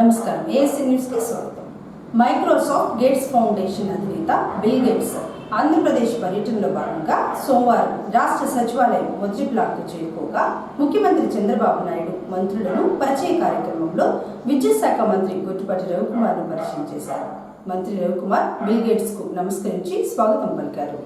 నమస్కారం, ఏఎస్సీ న్యూస్కి స్వాగతం. మైక్రోసాఫ్ట్ గేట్స్ ఫౌండేషన్ అధినేత బిల్ గేట్స్ ఆంధ్రప్రదేశ్ పర్యటనలో భాగంగా సోమవారం రాష్ట్ర సచివాలయం మొదటి బ్లాక్కు చేరుకోగా ముఖ్యమంత్రి చంద్రబాబు నాయుడు మంత్రులను పరిచయ కార్యక్రమంలో విద్యుత్ శాఖ మంత్రి గొట్టిపాటి రవికుమార్ను పరిచయం చేశారు. మంత్రి రవికుమార్ బిల్ గేట్స్ కు నమస్కరించి స్వాగతం పలికారు.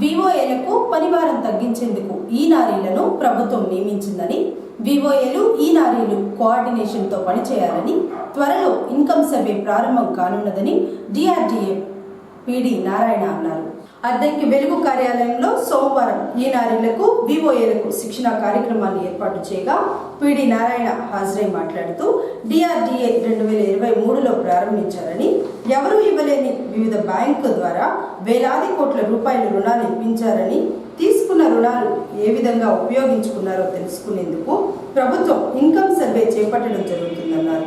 వివోఏలకు పనిభారం తగ్గించేందుకు ఈ నారీలను ప్రభుత్వం నియమించిందని, వివోఏలు ఈ నారీలు కోఆర్డినేషన్తో పనిచేయాలని, త్వరలో ఇన్కమ్ సర్వే ప్రారంభం కానున్నదని డిఆర్డీఏ పిడి నారాయణ అన్నారు. అద్దెకి వెలుగు కార్యాలయంలో సోమవారం ఈ నారీలకు వివోఏలకు శిక్షణ కార్యక్రమాన్ని ఏర్పాటు చేయగా పిడి నారాయణ హాజరై మాట్లాడుతూ డిఆర్డీఏ 2023లో ప్రారంభించారని, ఎవరూ ఇవ్వలేని వివిధ బ్యాంకు ద్వారా వేలాది కోట్ల రూపాయల రుణాలు ఇప్పించారని, తీసుకున్న రుణాలు ఏ విధంగా ఉపయోగించుకున్నారో తెలుసుకునేందుకు ప్రభుత్వం ఇన్కమ్ సర్వే చేపట్టడం జరుగుతుందన్నారు.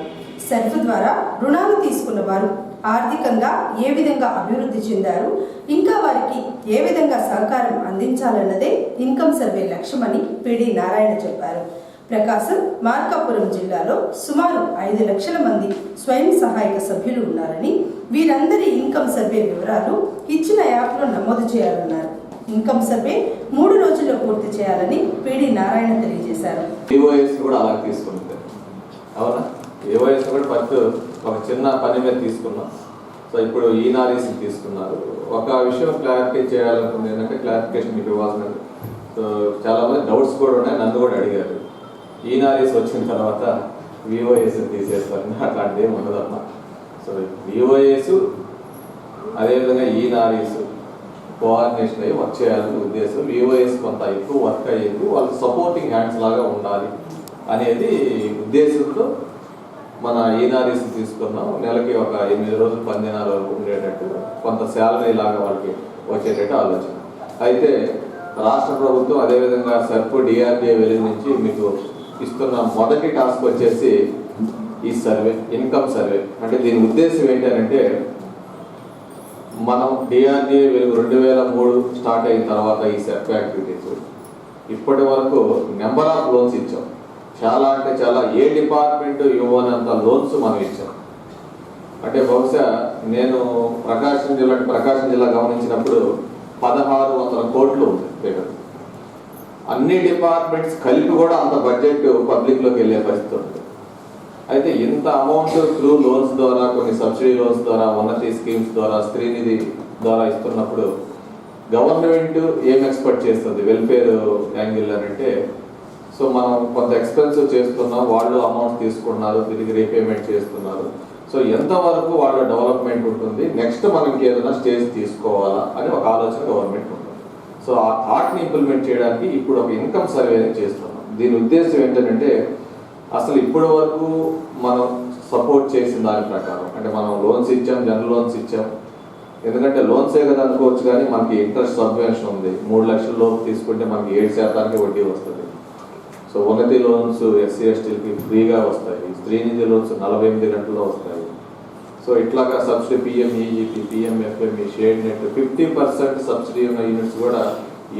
సర్వే ద్వారా రుణాలు తీసుకున్న వారు ఆర్థికంగా ఏ విధంగా అభివృద్ధి చెందారు, ఇంకా వారికి ఏ విధంగా సహకారం అందించాలన్నదే ఇన్కమ్ సర్వే లక్ష్యమని పిడి నారాయణ చెప్పారు. ప్రకాశం, మార్కాపురం జిల్లాలో సుమారు 5 లక్షల మంది స్వయం సహాయక సభ్యులు ఉన్నారని, వీరందరి ఇన్కమ్ సర్వే వివరాలు ఇచ్చిన యాప్లో నమోదు చేయాలన్నారు. ఇన్కమ్ సర్వే 3 రోజుల్లో పూర్తి చేయాలని పిడి నారాయణ తెలియజేశారు. ఫస్ట్ ఒక చిన్న పని మీద తీసుకున్నాం. సో ఇప్పుడు ఈనారీస్ తీసుకున్నారు. ఒక విషయం క్లారిఫై చేయాలనుకుంది ఏంటంటే, క్లారిఫికేషన్ మీకు ఇవ్వాల్సినది. సో చాలామంది డౌట్స్ కూడా ఉన్నాయి, నన్ను కూడా అడిగారు. ఈనారీస్ వచ్చిన తర్వాత వివోఏస్ తీసేస్తారని, అట్లాంటిది ఏమి ఉండదమ్మా. సో వివోఏస్ అదేవిధంగా ఈనారీస్ కోఆర్డినేషన్ అయ్యి వర్క్ చేయాలని ఉద్దేశం. వివోఏస్ కొంత ఎక్కువ వర్క్ అయ్యేది, వాళ్ళు సపోర్టింగ్ హ్యాండ్స్ లాగా ఉండాలి అనేది ఉద్దేశంతో మన ఈనారీస్ తీసుకున్నాం. నెలకి ఒక 8 రోజులు 10 దినాలు ఉండేటట్టు కొంత శాలరీ లాగా వాళ్ళకి వచ్చేటట్టు ఆలోచన. అయితే రాష్ట్ర ప్రభుత్వం అదేవిధంగా సర్పు డిఆర్డీఏ వెలుగు నుంచి మీకు ఇస్తున్న మొదటి టాస్క్ వచ్చేసి ఈ సర్వే, ఇన్కమ్ సర్వే. అంటే దీని ఉద్దేశం ఏంటంటే, మనం డిఆర్డీఏ వెలుగు 2003 స్టార్ట్ అయిన తర్వాత ఈ సర్వే యాక్టివిటీస్ ఇప్పటి వరకు నెంబర్ ఆఫ్ లోన్స్ ఇచ్చాం. చాలా అంటే చాలా, ఏ డిపార్ట్మెంట్ ఇవ్వనంత లోన్స్ మనం ఇచ్చాం. అంటే బహుశా నేను ప్రకాశం జిల్లా గమనించినప్పుడు 1600 కోట్లు ఉంది ఫిగర్. అన్ని డిపార్ట్మెంట్స్ కలిపి కూడా అంత బడ్జెట్ పబ్లిక్లోకి వెళ్ళే పరిస్థితి ఉంది. అయితే ఇంత అమౌంట్ త్రూ లోన్స్ ద్వారా, కొన్ని సబ్సిడీ లోన్స్ ద్వారా, ఉన్నతి స్కీమ్స్ ద్వారా, స్త్రీనిధి ద్వారా ఇస్తున్నప్పుడు గవర్నమెంట్ ఏం ఎక్స్పెక్ట్ చేస్తుంది వెల్ఫేర్ యాంగిల్ అని అంటే, సో మనం కొంత ఎక్స్పెన్సివ్ చేస్తున్నాం, వాళ్ళు అమౌంట్ తీసుకున్నారు, తిరిగి రీపేమెంట్ చేస్తున్నారు. సో ఎంతవరకు వాళ్ళ డెవలప్మెంట్ ఉంటుంది, నెక్స్ట్ మనకి ఏదైనా స్టేజ్ తీసుకోవాలా అని ఒక ఆలోచన గవర్నమెంట్ ఉంటుంది. సో ఆ థాట్ని ఇంప్లిమెంట్ చేయడానికి ఇప్పుడు ఒక ఇన్కమ్ సర్వేని చేస్తున్నాం. దీని ఉద్దేశం ఏంటంటే, అసలు ఇప్పటి వరకు మనం సపోర్ట్ చేసిన దాని ప్రకారం, అంటే మనం లోన్స్ ఇచ్చాం, జనరల్ లోన్స్ ఇచ్చాం. ఎందుకంటే లోన్సే కదా అనుకోవచ్చు, కానీ మనకి ఇంట్రెస్ట్ సబ్వెన్షన్ ఉంది. 3 లక్షల లోన్ తీసుకుంటే మనకి 7% వడ్డీ వస్తుంది. సో ఉన్నతి లోన్స్ ఎస్సీ ఎస్టీలకి ఫ్రీగా వస్తాయి. స్త్రీనిధి లోన్స్ 48 గంటల్లో వస్తాయి. సో ఇట్లాగా subsidy PMEGP, PMFME, shade net 50% subsidy ఉన్న యూనిట్స్ కూడా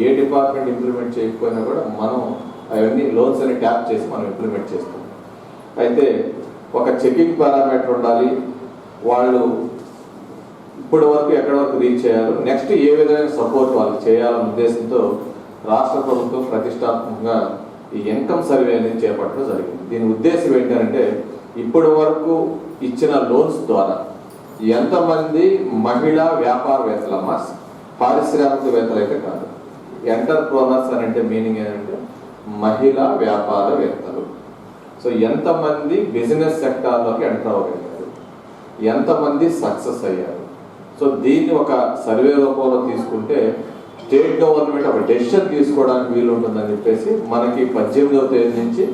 ఏ డిపార్ట్మెంట్ ఇంప్లిమెంట్ చేయకపోయినా కూడా మనం అవన్నీ లోన్స్ అని ట్యాప్ చేసి మనం ఇంప్లిమెంట్ చేస్తాం. అయితే ఒక చెకింగ్ పారామీటర్ ఉండాలి. వాళ్ళు ఇప్పటి వరకు ఎక్కడి వరకు రీచ్ చేయాలో, నెక్స్ట్ ఏ విధమైన సపోర్ట్ వాళ్ళకి చేయాలనే ఉద్దేశంతో రాష్ట్ర ప్రభుత్వం ప్రతిష్టాత్మకంగా ఈ ఇన్కమ్ సర్వే అనేది చేపట్టడం జరిగింది. దీని ఉద్దేశం ఏంటంటే, ఇప్పటి వరకు ఇచ్చిన లోన్స్ ద్వారా ఎంతమంది మహిళా వ్యాపారవేత్తలమ్మా, పారిశ్రామికవేత్తలు అయితే కాదు, ఎంటర్ప్రోనర్స్ అని అంటే మీనింగ్ ఏంటంటే మహిళా వ్యాపారవేత్తలు. సో ఎంతమంది బిజినెస్ సెక్టార్లోకి ఎంటర్ అవ్వగలిగారు, ఎంతమంది సక్సెస్ అయ్యారు. సో దీన్ని ఒక సర్వే రూపంలో తీసుకుంటే స్టేట్ గవర్నమెంట్ ఒక డెసిషన్ తీసుకోవడానికి వీలు ఉంటుందని చెప్పేసి మనకి 18వ తేదీ నుంచి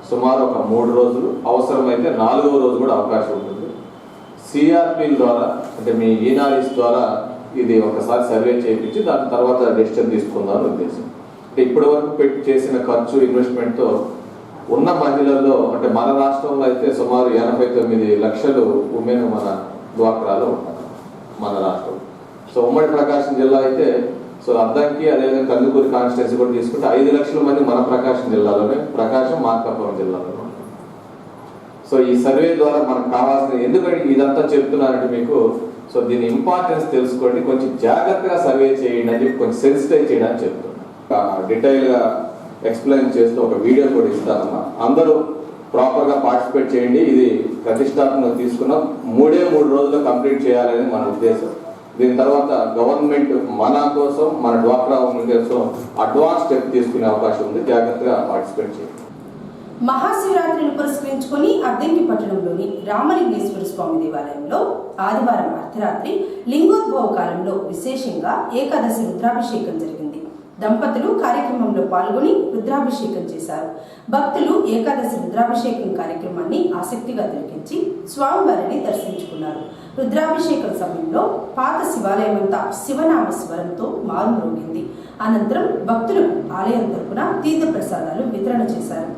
సుమారు ఒక 3 రోజులు, అవసరమైతే 4వ రోజు కూడా అవకాశం ఉంటుంది. సిఆర్పీల ద్వారా, అంటే మీ ఈనారీస్ ద్వారా ఇది ఒకసారి సర్వే చేయించి దాని తర్వాత డెసిషన్ తీసుకుందామని ఉద్దేశం. అంటే ఇప్పటి వరకు చేసిన ఖర్చు, ఇన్వెస్ట్మెంట్తో ఉన్న మహిళల్లో అంటే మన రాష్ట్రంలో అయితే సుమారు 89 లక్షలు ఉమెన్ మన డ్వాక్రాలో ఉంటారు మన రాష్ట్రం. సో ఉమ్మడి ప్రకాశం జిల్లా అయితే సో అద్దంకి అదేవిధంగా కందుకూరి కాన్స్టిట్యున్సీ కూడా తీసుకుంటే 5 లక్షల మంది మన ప్రకాశం జిల్లాలోనే, ప్రకాశం మార్కాపురం జిల్లాలో ఉంటారు. సో ఈ సర్వే ద్వారా మనకు కావాల్సిన, ఎందుకంటే ఇదంతా చెప్తున్నానంటే మీకు సో దీని ఇంపార్టెన్స్ తెలుసుకోండి, కొంచెం జాగ్రత్తగా సర్వే చేయండి అని చెప్పి కొంచెం సెన్సిటైజ్ చేయడానికి చెప్తున్నాను. డీటెయిల్గా ఎక్స్ప్లెయిన్ చేస్తూ ఒక వీడియో కూడా ఇస్తానమ్మా. అందరూ ప్రాపర్గా పార్టిసిపేట్ చేయండి. ఇది ప్రతిష్టాత్మకంగా తీసుకున్నాం, 3 రోజుల్లో కంప్లీట్ చేయాలని మన ఉద్దేశం. దీని తర్వాత గవర్నమెంట్ మన కోసం, మన డ్వాక్రా ఉమెన్ కోసం అడ్వాన్స్ స్టెప్ తీసుకునే అవకాశం ఉంది. జాగ్రత్తగా పార్టిసిపేట్ చేయండి. మహాశివరాత్రిని పురస్కరించుకుని అద్దంకి పట్టణంలోని రామలింగేశ్వర స్వామి దేవాలయంలో ఆదివారం అర్ధరాత్రి లింగోద్భవ కాలంలో విశేషంగా ఏకాదశి రుద్రాభిషేకం జరిగింది. దంపతులు కార్యక్రమంలో పాల్గొని రుద్రాభిషేకం చేశారు. భక్తులు ఏకాదశి రుద్రాభిషేకం కార్యక్రమాన్ని ఆసక్తిగా తిలకించి స్వామివారిని దర్శించుకున్నారు. రుద్రాభిషేకం సమయంలో పాత శివాలయమంతా శివనామ స్వరంతో మారుమ్రోగింది. అనంతరం భక్తులకు ఆలయం తరపున తీర్థ ప్రసాదాలు వితరణ చేశారు.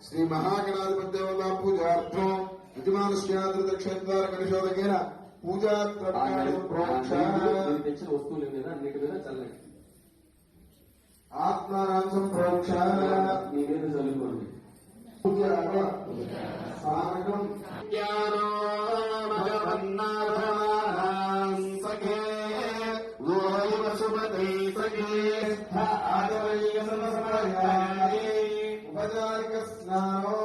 శ్రీ మహాగణాధిపతి దేవతా పూజార్థం యజమానస్యాద్రి దక్షిణద్వార కనిషోదకేన పూజా తెచ్చిన వస్తువుల మీద అన్నిటి మీద చల్లండి. ఆత్మానం సంప్రోక్ష మీ మీద చల్లుకోండి. సానకం ఉపచారిక స్నానో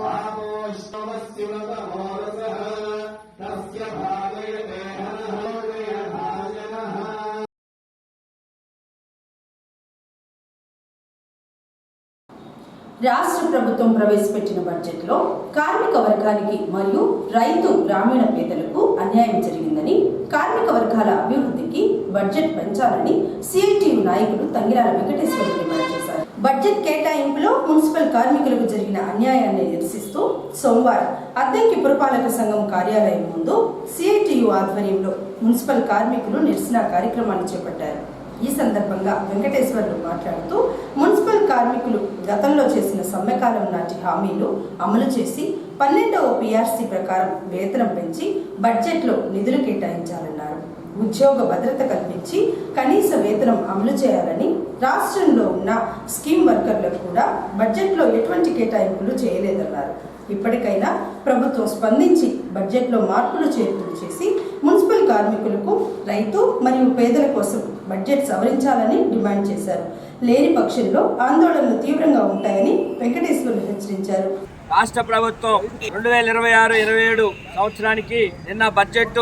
రాష్ట్ర ప్రభుత్వం ప్రవేశపెట్టిన బడ్జెట్లో కార్మిక వర్గానికి మరియు రైతు గ్రామీణ పేదలకు అన్యాయం జరిగిందని, కార్మిక వర్గాల అభివృద్ధికి బడ్జెట్ పెంచాలని సిఐటియు నాయకులు తంగిరాల వెంకటేశ్వర డిమాండ్ చేశారు. బడ్జెట్ కేటాయింపులో మున్సిపల్ కార్మికులకు జరిగిన అన్యాయాన్ని నిరసిస్తూ సోమవారం అద్దంకి పురపాలక సంఘం కార్యాలయం ముందు సిఐటియు ఆధ్వర్యంలో మున్సిపల్ కార్మికులు నిరసన కార్యక్రమాన్ని చేపట్టారు. ఈ సందర్భంగా వెంకటేశ్వర్లు మాట్లాడుతూ మున్సిపల్ కార్మికులు గతంలో చేసిన సమ్మెకాలం నాటి హామీలు అమలు చేసి 12వ PRC ప్రకారం వేతనం పెంచి బడ్జెట్లో నిధులు కేటాయించాలన్నారు. ఉద్యోగ భద్రత కల్పించి కనీస వేతనం అమలు చేయాలని, రాష్ట్రంలో ఉన్న స్కీమ్ వర్కర్లకు కూడా బడ్జెట్లో ఎటువంటి కేటాయింపులు చేయలేదన్నారు. ఇప్పటికైనా ప్రభుత్వం స్పందించి బడ్జెట్లో మార్పులు చేర్పులు చేసి మున్సిపల్ కార్మికులకు, రైతు మరియు పేదల కోసం బడ్జెట్ సవరించాలని డిమాండ్ చేశారు. లేని పక్షంలో ఆందోళనలు తీవ్రంగా ఉంటాయని వెంకటేశ్వర్లు హెచ్చరించారు. రాష్ట్ర ప్రభుత్వం 2026-27 సంవత్సరానికి నిన్న బడ్జెట్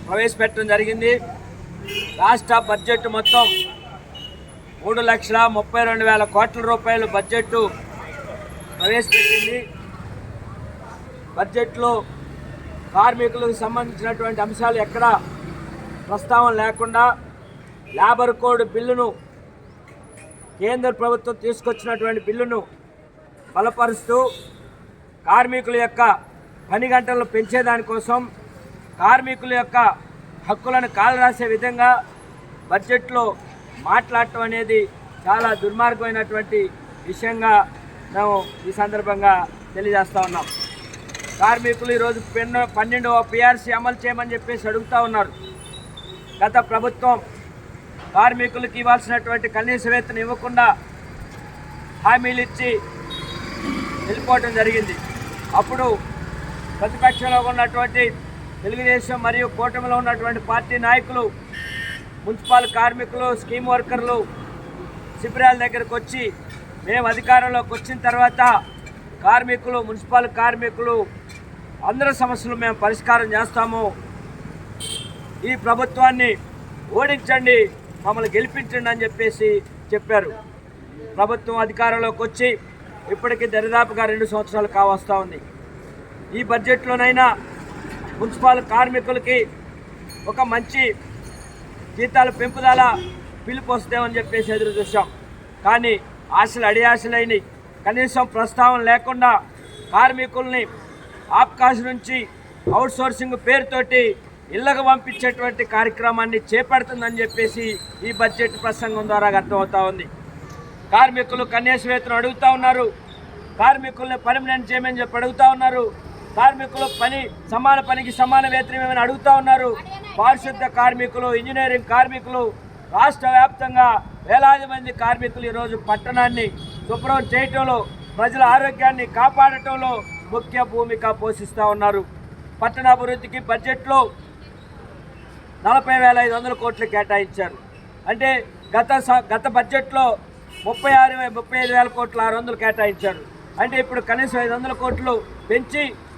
ప్రవేశపెట్టడం జరిగింది. రాష్ట్ర బడ్జెట్ మొత్తం 3,32,000 కోట్ల రూపాయలు బడ్జెట్ ప్రవేశపెట్టింది. బడ్జెట్లో కార్మికులకు సంబంధించినటువంటి అంశాలు ఎక్కడ ప్రస్తావన లేకుండా లేబర్ కోడ్ బిల్లును, కేంద్ర ప్రభుత్వం తీసుకొచ్చినటువంటి బిల్లును బలపరుస్తూ కార్మికుల యొక్క పని గంటలను పెంచేదానికోసం, కార్మికుల యొక్క హక్కులను కాలరాసే విధంగా బడ్జెట్లో మాట్లాడటం అనేది చాలా దుర్మార్గమైనటువంటి విషయంగా మేము ఈ సందర్భంగా తెలియజేస్తూ ఉన్నాం. కార్మికులు ఈరోజు 12వ పిఆర్సీ అమలు చేయమని చెప్పేసి అడుగుతూ ఉన్నారు. గత ప్రభుత్వం కార్మికులకు ఇవ్వాల్సినటువంటి కనీస వేతనం ఇవ్వకుండా హామీలు ఇచ్చి వెళ్ళిపోవటం జరిగింది. అప్పుడు ప్రతిపక్షంలో ఉన్నటువంటి తెలుగుదేశం మరియు కూటమిలో ఉన్నటువంటి పార్టీ నాయకులు, మున్సిపల్ కార్మికులు, స్కీమ్ వర్కర్లు శిబిరాల దగ్గరకు వచ్చి మేము అధికారంలోకి వచ్చిన తర్వాత కార్మికులు, మున్సిపల్ కార్మికులు అందరి సమస్యలు మేము పరిష్కారం చేస్తాము, ఈ ప్రభుత్వాన్ని ఓడించండి, మమ్మల్ని గెలిపించండి అని చెప్పేసి చెప్పారు. ప్రభుత్వం అధికారంలోకి వచ్చి ఇప్పటికీ దరిదాపుగా 2 సంవత్సరాలు కావస్తూ ఉంది. ఈ బడ్జెట్లోనైనా మున్సిపల్ కార్మికులకి ఒక మంచి జీతాల పెంపుదల పిలుపు వస్తామని చెప్పేసి ఎదురు చూసాం. కానీ ఆశలు అడియాశలైన కనీసం ప్రస్తావన లేకుండా కార్మికుల్ని ఆబ్కాష్ నుంచి అవుట్సోర్సింగ్ పేరుతోటి ఇళ్లకు పంపించేటువంటి కార్యక్రమాన్ని చేపడుతుందని చెప్పేసి ఈ బడ్జెట్ ప్రసంగం ద్వారా అర్థమవుతా ఉంది. కార్మికులు కనీస వేతనం అడుగుతూ ఉన్నారు, కార్మికుల్ని పర్మనెంట్ చేయమని చెప్పి అడుగుతూ ఉన్నారు, కార్మికులు సమాన పనికి సమాన వేతనం ఏమని అడుగుతూ ఉన్నారు. పారిశుద్ధ కార్మికులు, ఇంజనీరింగ్ కార్మికులు, రాష్ట్ర వ్యాప్తంగా వేలాది మంది కార్మికులు ఈరోజు పట్టణాన్ని శుభ్రం చేయటంలో, ప్రజల ఆరోగ్యాన్ని కాపాడటంలో ముఖ్య భూమిక పోషిస్తూ ఉన్నారు. పట్టణాభివృద్ధికి బడ్జెట్లో 40,500 కోట్లు కేటాయించారు. అంటే గత బడ్జెట్లో 35,000 కోట్లు 600 కేటాయించారు. అంటే ఇప్పుడు కనీసం 500 కోట్లు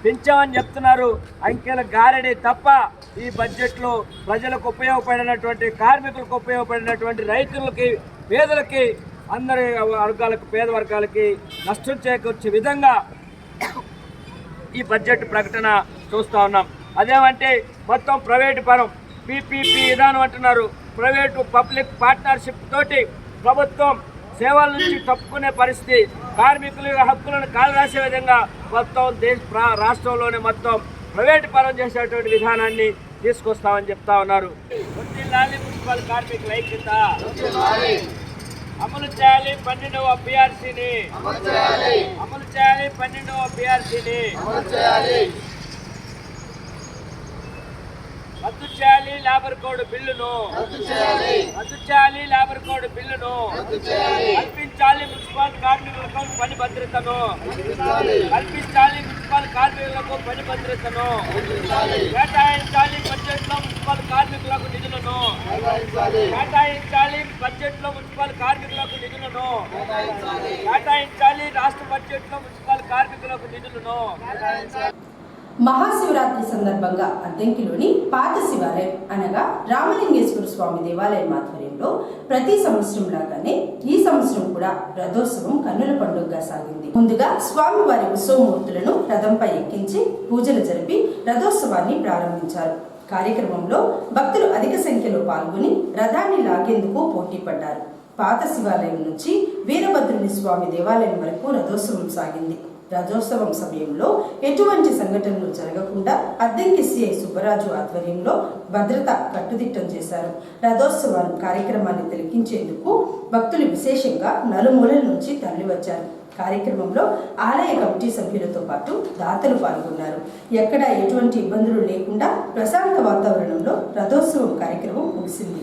పెంచామని చెప్తున్నారు. అంకెల గారడి తప్ప ఈ బడ్జెట్లో ప్రజలకు ఉపయోగపడినటువంటి, కార్మికులకు ఉపయోగపడినటువంటి, రైతులకి, పేదలకి, అందరి వర్గాలకు, పేద వర్గాలకి నష్టం చేకూర్చే విధంగా ఈ బడ్జెట్ ప్రకటన చూస్తూ ఉన్నాం. అదేమంటే మొత్తం ప్రైవేటు పరం, PPP విధానం అంటున్నారు. ప్రైవేటు పబ్లిక్ పార్ట్నర్షిప్ తోటి ప్రభుత్వం సేవల నుంచి తప్పుకునే పరిస్థితి, కార్మికుల హక్కులను కాలరాసే విధంగా మొత్తం రాష్ట్రంలోనే మొత్తం ప్రైవేటు పరం చేసేటువంటి విధానాన్ని తీసుకొస్తామని చెప్తా ఉన్నారు. మున్సిపల్ కార్మికుల ఐక్యత అమలు చేయాలి. 12వ పిఆర్సీని అమలు చేయాలి. 12వ పిఆర్సీని రద్దు చేయాలి. లేబర్ కోడ్ బిల్లును రద్దు చేయాలి. లేబర్ కోడ్ బిల్లును కల్పించాలి. మున్సిపల్ కార్మికులకు పని భద్రతను కల్పించాలి. మున్సిపల్ కార్మికులకు పని భద్రతను కేటాయించాలి. బడ్జెట్లో మున్సిపల్ కార్మికులకు నిధులను కేటాయించాలి. బడ్జెట్లో మున్సిపల్ కార్మికులకు నిధులను కేటాయించాలి. రాష్ట్ర బడ్జెట్లో మున్సిపల్ కార్మికులకు నిధులను. మహాశివరాత్రి సందర్భంగా అద్దంకిలోని పాత శివాలయం అనగా రామలింగేశ్వర స్వామి దేవాలయం ఆధ్వర్యంలో ప్రతి సంవత్సరం లాగానే ఈ సంవత్సరం కూడా రథోత్సవం కన్నుల పండుగగా సాగింది. ముందుగా స్వామివారి ఉత్సవమూర్తులను రథంపై ఎక్కించి పూజలు జరిపి రథోత్సవాన్ని ప్రారంభించారు. కార్యక్రమంలో భక్తులు అధిక సంఖ్యలో పాల్గొని రథాన్ని లాగేందుకు పోటీ పడ్డారు. పాత శివాలయం నుంచి వీరభద్రుని స్వామి దేవాలయం వరకు రథోత్సవం సాగింది. రథోత్సవం సమయంలో ఎటువంటి సంఘటనలు జరగకుండా అద్దంకి సిఐ సుబ్బరాజు ఆధ్వర్యంలో భద్రత కట్టుదిట్టం చేశారు. రథోత్సవం కార్యక్రమాన్ని తిలకించేందుకు భక్తులు విశేషంగా నలుమూలల నుంచి తరలివచ్చారు. కార్యక్రమంలో ఆలయ కమిటీ సభ్యులతో పాటు దాతలు పాల్గొన్నారు. ఎక్కడా ఎటువంటి ఇబ్బందులు లేకుండా ప్రశాంత వాతావరణంలో రథోత్సవం కార్యక్రమం ముగిసింది.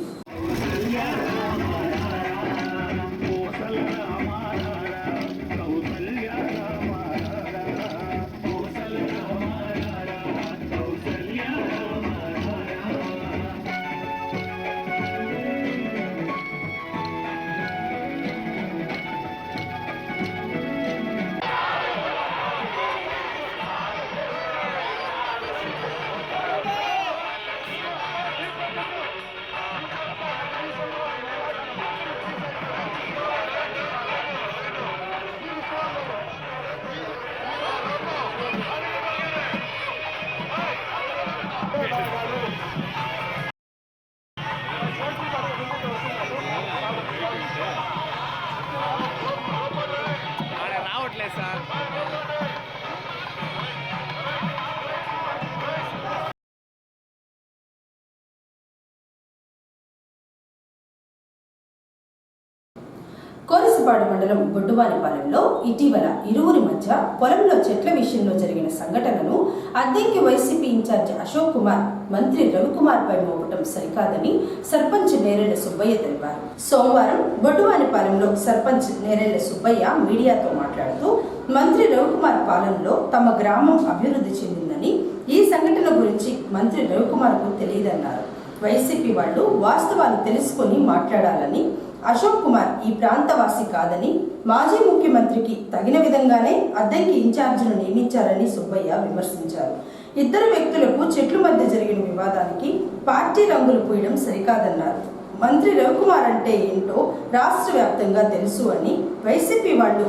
కోరసపాడు మండలం బొడ్డువానిపాలెంలో ఇటీవల ఇరువురి మధ్య పొలంలో చెట్ల విషయంలో జరిగిన సంఘటనను అద్దెంకి వైసీపీ ఇన్ఛార్జి అశోక్ కుమార్ మంత్రి రవికుమార్ పై మోపటం సరికాదని సర్పంచ్ నేరెళ్ల సుబ్బయ్య తెలిపారు. సోమవారం బొడ్డువానిపాలెంలో సర్పంచ్ నేరెళ్ల సుబ్బయ్య మీడియాతో మాట్లాడుతూ మంత్రి రవికుమార్ పాలనలో తమ గ్రామం అభివృద్ధి చెందిందని, ఈ సంఘటన గురించి మంత్రి రవికుమార్కు తెలియదన్నారు. వైసీపీ వాళ్ళు వాస్తవాలు తెలుసుకొని మాట్లాడాలని, అశోక్ కుమార్ ఈ ప్రాంతవాసి కాదని, మాజీ ముఖ్యమంత్రికి తగిన విధంగానే అద్దెకి ఇన్ఛార్జిను నియమించారని సుబ్బయ్య విమర్శించారు. ఇద్దరు వ్యక్తులకు చెట్ల మధ్య జరిగిన వివాదానికి పార్టీ రంగులు పూయడం సరికాదన్నారు. మంత్రి రవికుమార్ అంటే ఏంటో రాష్ట్ర వ్యాప్తంగా తెలుసు అని, వైసీపీ వాళ్ళు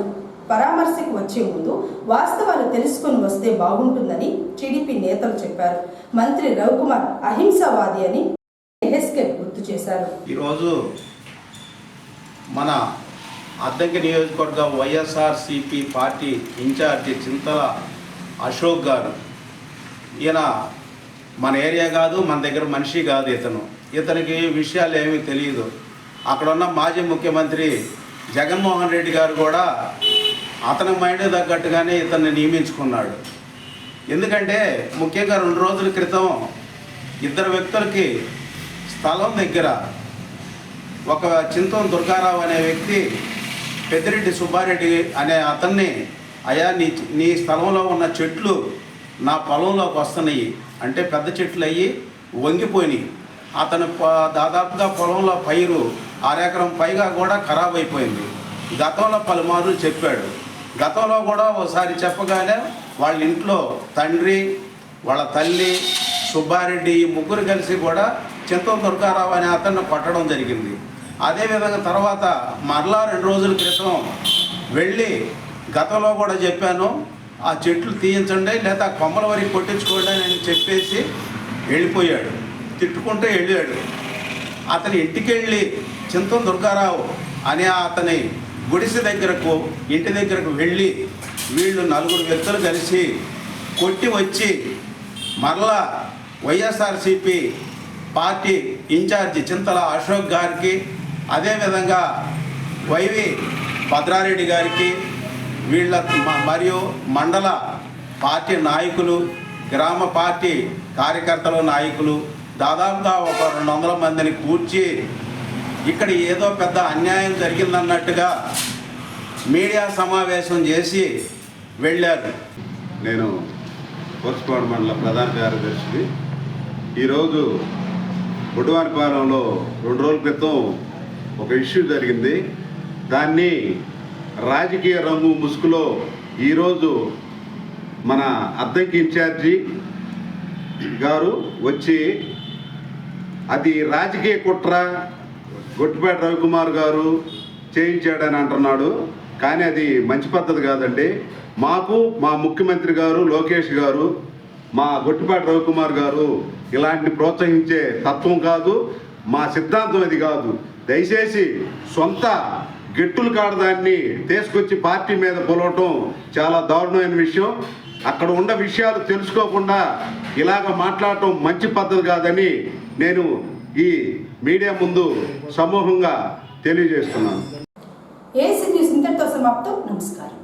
పరామర్శకు వచ్చే ముందు వాస్తవాలు తెలుసుకుని వస్తే బాగుంటుందని టీడీపీ నేతలు చెప్పారు. మంత్రి రవికుమార్ అహింసావాది అని గుర్తు చేశారు. ఈరోజు మన అద్దెంకి నియోజకవర్గ వైఎస్ఆర్సిపి పార్టీ ఇన్ఛార్జి చింతల అశోక్ గారు, ఈయన మన ఏరియా కాదు, మన దగ్గర మనిషి కాదు. ఇతనికి విషయాలు ఏమీ తెలియదు. అక్కడున్న మాజీ ముఖ్యమంత్రి జగన్మోహన్ రెడ్డి గారు కూడా అతని మైండ్ తగ్గట్టుగానే ఇతన్ని నియమించుకున్నాడు. ఎందుకంటే ముఖ్యంగా 2 రోజుల క్రితం ఇద్దరు వ్యక్తులకి స్థలం దగ్గర ఒక చింతం దుర్గారావు అనే వ్యక్తి పెద్దిరెడ్డి సుబ్బారెడ్డి అనే అతన్ని, అయ్యా నీ స్థలంలో ఉన్న చెట్లు నా పొలంలోకి వస్తున్నాయి అంటే పెద్ద చెట్లు అయ్యి వంగిపోయినాయి. అతను దాదాపుగా పొలంలో పైరు 6 ఎకరం పైగా కూడా ఖరాబ్ అయిపోయింది. గతంలో పలుమార్లు చెప్పాడు. గతంలో కూడా ఒకసారి చెప్పగానే వాళ్ళ ఇంట్లో తండ్రి, వాళ్ళ తల్లి, సుబ్బారెడ్డి ఈ ముగ్గురు కలిసి కూడా చింతం దుర్గారావు అనే అతన్ని కొట్టడం జరిగింది. అదేవిధంగా తర్వాత మరలా 2 రోజుల క్రితం వెళ్ళి గతంలో కూడా చెప్పాను, ఆ చెట్లు తీయించండి లేదా కొమ్మల వరకు కొట్టించుకోండి అని చెప్పేసి వెళ్ళిపోయాడు. తిట్టుకుంటూ వెళ్ళాడు. అతని ఇంటికి వెళ్ళి చింతం దుర్గారావు అనే అతని గుడిసె దగ్గరకు, ఇంటి దగ్గరకు వెళ్ళి వీళ్ళు 4 వ్యక్తులు కలిసి కొట్టి వచ్చి మరలా వైఎస్ఆర్సిపి పార్టీ ఇన్ఛార్జి చింతల అశోక్ గారికి, అదేవిధంగా వైవి భద్రారెడ్డి గారికి, వీళ్ళ మరియు మండల పార్టీ నాయకులు, గ్రామ పార్టీ కార్యకర్తలు, నాయకులు దాదాపుగా ఒక 200 మందిని కూర్చి ఇక్కడ ఏదో పెద్ద అన్యాయం జరిగిందన్నట్టుగా మీడియా సమావేశం చేసి వెళ్ళారు. నేను కోరసపాడు మండల ప్రధాన కార్యదర్శిని. ఈరోజు బొడ్డువానిపాలెంలో 2 రోజుల క్రితం ఒక ఇష్యూ జరిగింది. దాన్ని రాజకీయ రంగు ముసుగులో ఈరోజు మన అద్దెకి ఇన్ఛార్జి గారు వచ్చి అది రాజకీయ కుట్ర, గొట్టిపేట రవికుమార్ గారు చేయించాడని అంటున్నాడు. కానీ అది మంచి పద్ధతి కాదండి. మాకు మా ముఖ్యమంత్రి గారు లోకేష్ గారు, మా గొట్టిపేట రవికుమార్ గారు ఇలాంటిని ప్రోత్సహించే తత్వం కాదు, మా సిద్ధాంతం అది కాదు. దయచేసి సొంత గెట్టులు కాడదాన్ని తీసుకొచ్చి పార్టీ మీద పొలవటం చాలా దారుణమైన విషయం. అక్కడ ఉన్న విషయాలు తెలుసుకోకుండా ఇలాగ మాట్లాడటం మంచి పద్ధతి కాదని నేను ఈ మీడియా ముందు సమూహంగా తెలియజేస్తున్నాను. ఏసీ న్యూస్ ఇంతటితో సమాప్తం. నమస్కారం.